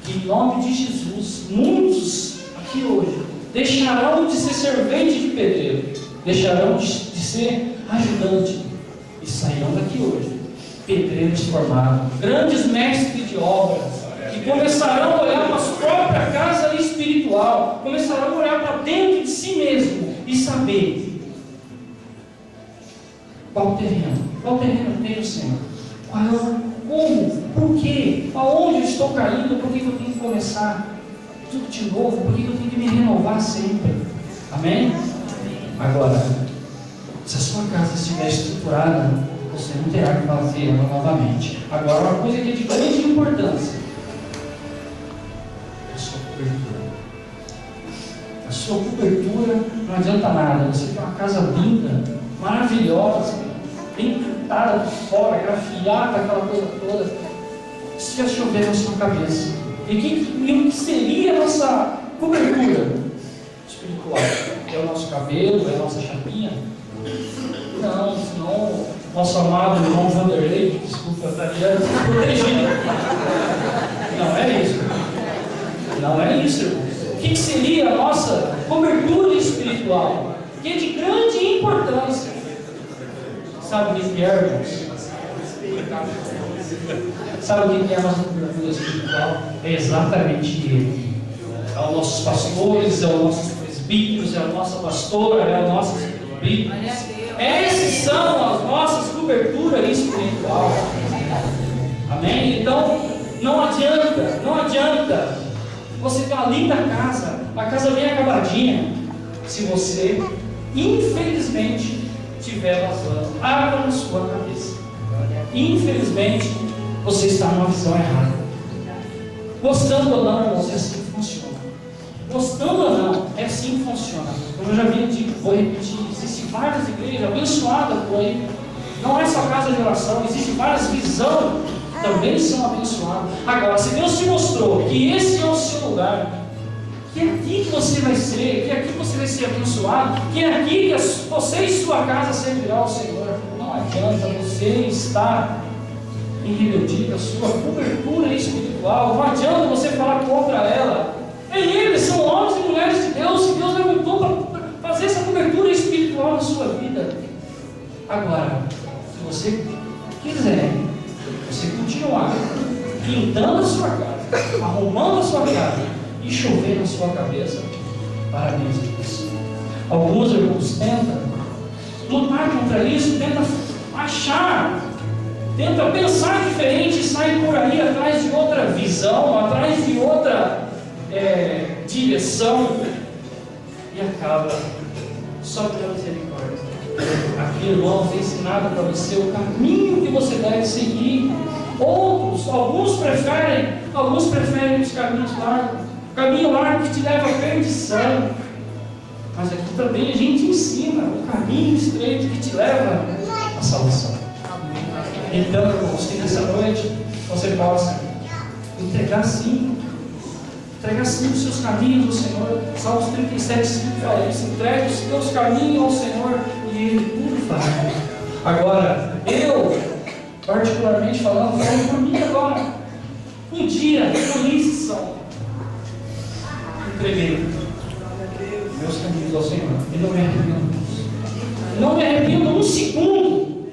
que em nome de Jesus, muitos aqui hoje deixarão de ser servente de pedreiro, deixarão de ser ajudante e sairão daqui hoje pedreiros formados, grandes mestres de obras, que começarão a olhar para a sua própria casa espiritual, começarão a olhar para dentro de si mesmo e saber qual terreno tem o Senhor, como, por quê, aonde eu estou caindo, por que eu tenho que começar tudo de novo, por que eu tenho que me renovar sempre. Amém? Agora, se a sua casa estiver estruturada, você não terá que fazer ela novamente. Agora, uma coisa que é de grande importância, a sua cobertura. A sua cobertura não adianta nada. Você tem uma casa linda, maravilhosa, bem pintada por fora, grafiada, aquela coisa toda. Se já chover na sua cabeça, e o que seria a nossa cobertura espiritual? É o nosso cabelo? É a nossa chapinha? Não, senão nosso amado irmão Vanderlei, desculpa, está protegido. Não é isso. Não é isso, irmãos. O que seria a nossa cobertura espiritual? Que é de grande importância. Sabe o que é, irmãos? Sabe o que é a nossa cobertura espiritual? É exatamente Ele. É os nossos pastores, é os nossos presbíteros, é a nossa pastora, é a nossa presbítera. Essas são as nossas coberturas espiritual. Amém? Então, não adianta você ter uma linda casa, a casa bem acabadinha, se você, infelizmente, tiver vazando água na sua cabeça. Infelizmente, você está numa visão errada. Gostando ou não, irmãos, é assim que funciona. Gostando ou não, é assim que funciona. Como eu já havia dito, vou repetir, existem várias igrejas abençoadas por aí. Não é só casa de oração, existem várias visões que também são abençoadas. Agora, se Deus te mostrou que esse é o seu lugar, que é aqui que você vai ser, que é aqui que você vai ser abençoado, que é aqui que você e sua casa servirão ao Senhor, não adianta você estar em rebeldia da sua cobertura espiritual, não adianta você falar contra ela. Eles são homens e mulheres de Deus, que Deus levantou para fazer essa cobertura espiritual na sua vida. Agora, se você quiser, você continuar pintando a sua casa, arrumando a sua casa e chover na sua cabeça, parabéns a Deus. Alguns irmãos tentam lutar contra isso, tentam achar, tenta pensar diferente e sai por aí atrás de outra visão, atrás de outra direção e acaba só pela misericórdia. Aqui, irmãos, é ensinado para você o caminho que você deve seguir. Alguns preferem os caminhos largos, o caminho largo que te leva à perdição. Mas aqui também a gente ensina o caminho estreito que te leva à salvação. Então, irmãos, que nessa noite você possa entregar sim os seus caminhos ao Senhor. Salmos 37:5 fala isso: entregue os teus caminhos ao Senhor e Ele tudo fará. Agora, eu, particularmente falando por mim agora, um dia, por lição, entreguei meus caminhos ao Senhor e não me arrependo. Não me arrependo um segundo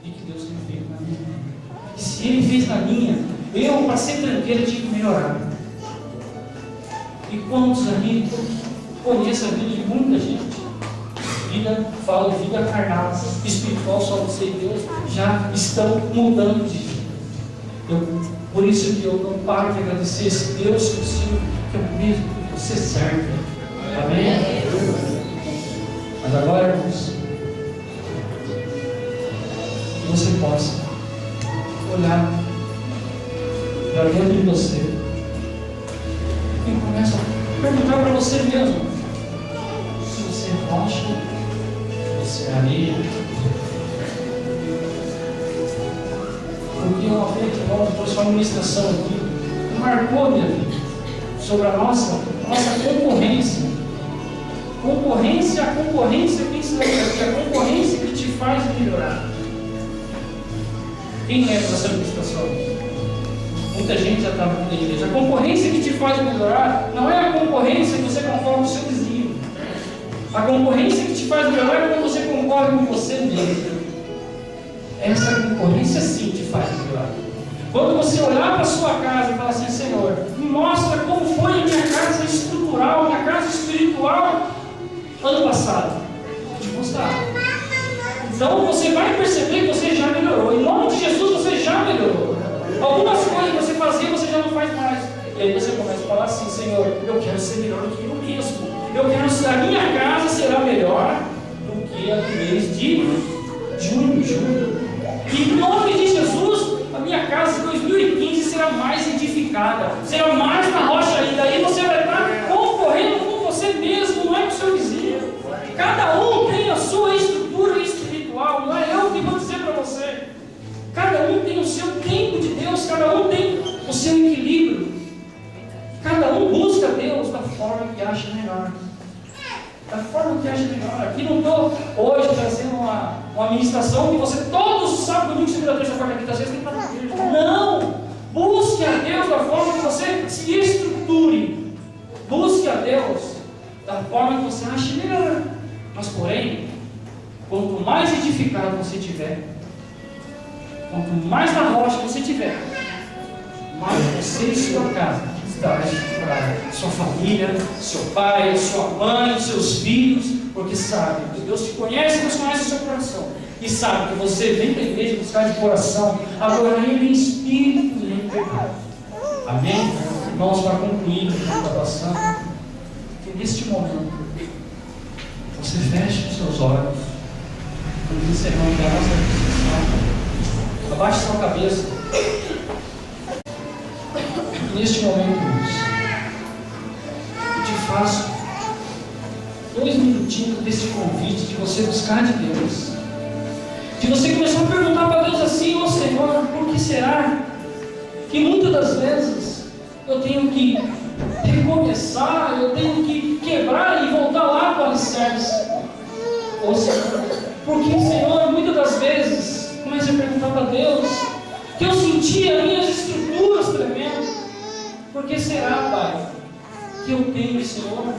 de que Deus tem feito na minha vida. E se Ele fez na minha, eu, para ser tranqueiro, tinha que melhorar. E quantos amigos conhecem a vida de muita gente? Vida carnal, espiritual, só você e Deus já estão mudando de vida. Por isso que eu não paro de agradecer esse Deus que eu sirvo, que é o mesmo que você serve. Amém? Mas agora, irmãos, que você possa olhar para dentro de você e começa a perguntar para você mesmo se você é rocha, se você é areia. Porque uma vez, irmão, trouxe uma ministração aqui que marcou minha vida sobre a nossa concorrência. A concorrência que ensinamos aqui, a concorrência que te faz melhorar. Quem lembra dessa ministração? Muita gente já está na igreja. A concorrência que te faz melhorar não é a concorrência que você concorre com o seu vizinho. A concorrência que te faz melhorar é quando você concorre com você mesmo. Essa concorrência sim te faz melhorar. Quando você olhar para a sua casa e falar assim: Senhor, me mostra como foi a minha casa estrutural, minha casa espiritual ano passado. Vou te mostrar. Então você vai perceber que você já melhorou. Em nome de Jesus você já melhorou. Algumas coisas que você fazia, você já não faz mais. E aí você começa a falar assim: Senhor, eu quero ser melhor do que eu mesmo. A minha casa será melhor do que a do mês de julho. E em nome de Jesus, a minha casa em 2015 será mais edificada, será mais na rocha ainda. Aí você vai estar concorrendo com você mesmo, não é com o seu vizinho. Cada um tem a sua estrutura espiritual, não é eu que vou dizer para você. Cada um tem o seu tempo de Deus, cada um tem o seu equilíbrio. Cada um busca Deus da forma que acha melhor. Da forma que acha melhor. Aqui não estou hoje trazendo uma ministração que você todos os sábados, domingo, segunda, terça, quarta, quinta, sexta tem que estar na igreja. Não! Busque a Deus da forma que você se estruture. Busque a Deus da forma que você acha melhor. Mas porém, quanto mais edificado você tiver, quanto mais na rocha você tiver, mais você e sua casa estará estruturada. Sua família, seu pai, sua mãe, seus filhos, porque sabe que Deus te conhece, Deus conhece o seu coração. E sabe que você vem para a igreja buscar de coração, adorar Ele em espírito e em verdade. Amém? Irmãos, para concluir o que está passando, que neste momento você feche os seus olhos, vamos encerrando a nossa discussão. Abaixe sua cabeça. E neste momento, eu te faço 2 minutinhos desse convite de você buscar de Deus. De você começar a perguntar para Deus assim: ó Senhor, por que será que muitas das vezes eu tenho que recomeçar, eu tenho que quebrar e voltar lá para o alicerce? Ô Senhor, por que, Senhor, muitas das vezes comece a perguntar para Deus que eu sentia minhas estruturas tremendo? Por que será, Pai, que eu tenho, Senhor,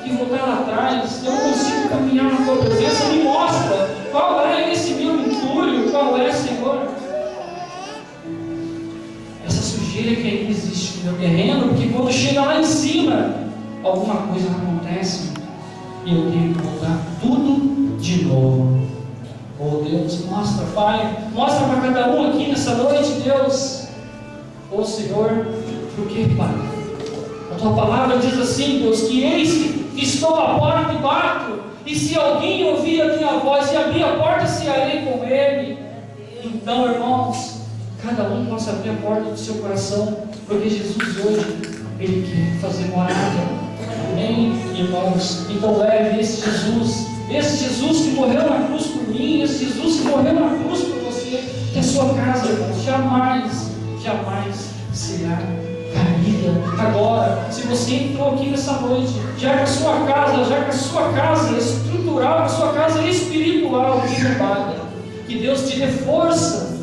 que voltar lá atrás? Eu não consigo caminhar na Tua presença. Me mostra qual é esse meu entulho, qual é, Senhor, essa sujeira que ainda existe no meu terreno, porque quando chega lá em cima, alguma coisa acontece e eu tenho que voltar tudo de novo. Oh Deus, mostra, Pai, mostra para cada um aqui nessa noite, Deus. Oh Senhor, porque, Pai, a Tua palavra diz assim, Deus, que eis que estou à porta e bato, e se alguém ouvir a minha voz e abrir a porta, cearei com ele. Então, irmãos, cada um possa abrir a porta do seu coração, porque Jesus hoje, Ele quer fazer morada. Amém, irmãos? Então leve esse Jesus que morreu na cruz por mim, esse Jesus que morreu na cruz por você, que a sua casa, irmãos, jamais será caída. Agora, se você entrou aqui nessa noite, já que a sua casa é estrutural, que a sua casa é espiritual, que derrubada, que Deus te dê força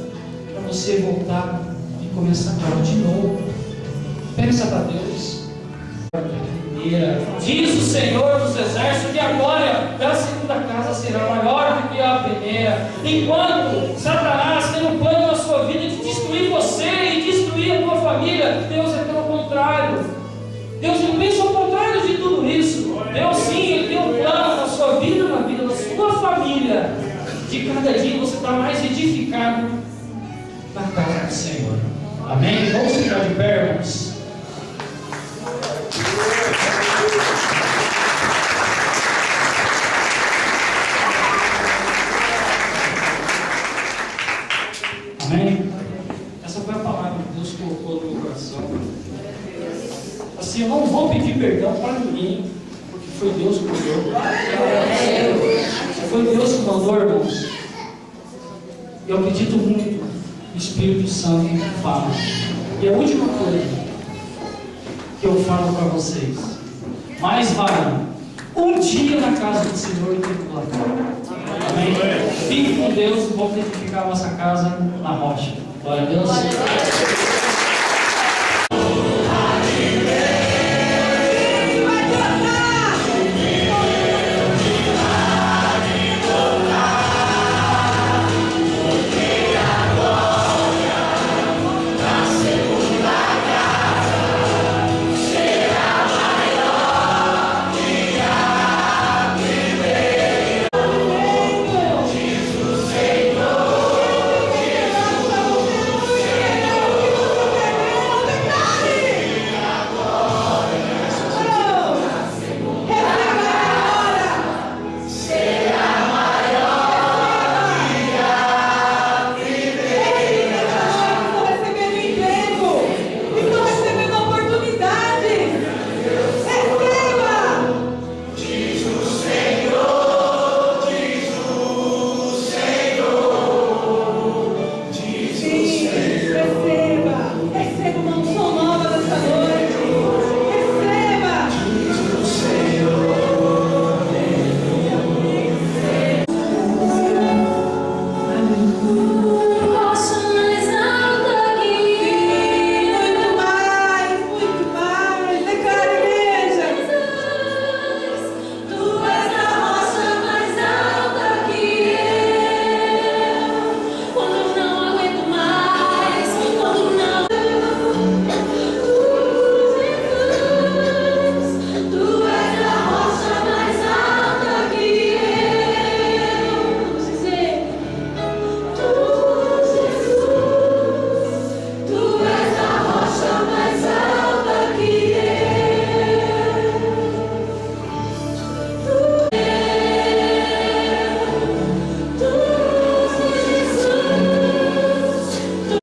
para você voltar e começar de novo. Peça para Deus. Diz o Senhor dos Exércitos que a glória da segunda casa será maior do que a primeira. Enquanto Satanás tem um plano na sua vida de destruir você e destruir a tua família, Deus é pelo contrário. Deus não pensa ao contrário de tudo isso. Deus sim, Ele tem um plano na sua vida, na vida da sua família. De cada dia você está mais edificado na casa do Senhor. Amém? Vamos ficar de pé, irmãos. Amém? Essa foi a palavra que Deus colocou no meu coração. Assim, eu não vou pedir perdão para ninguém, porque foi Deus que mandou. Foi Deus que mandou, irmãos. E eu acredito muito no Espírito Santo que fala. E a última coisa que eu falo para vocês: mais vale um dia na casa do Senhor do que glória. Amém? Fique com Deus e vamos edificar a nossa casa na rocha. Glória a Deus.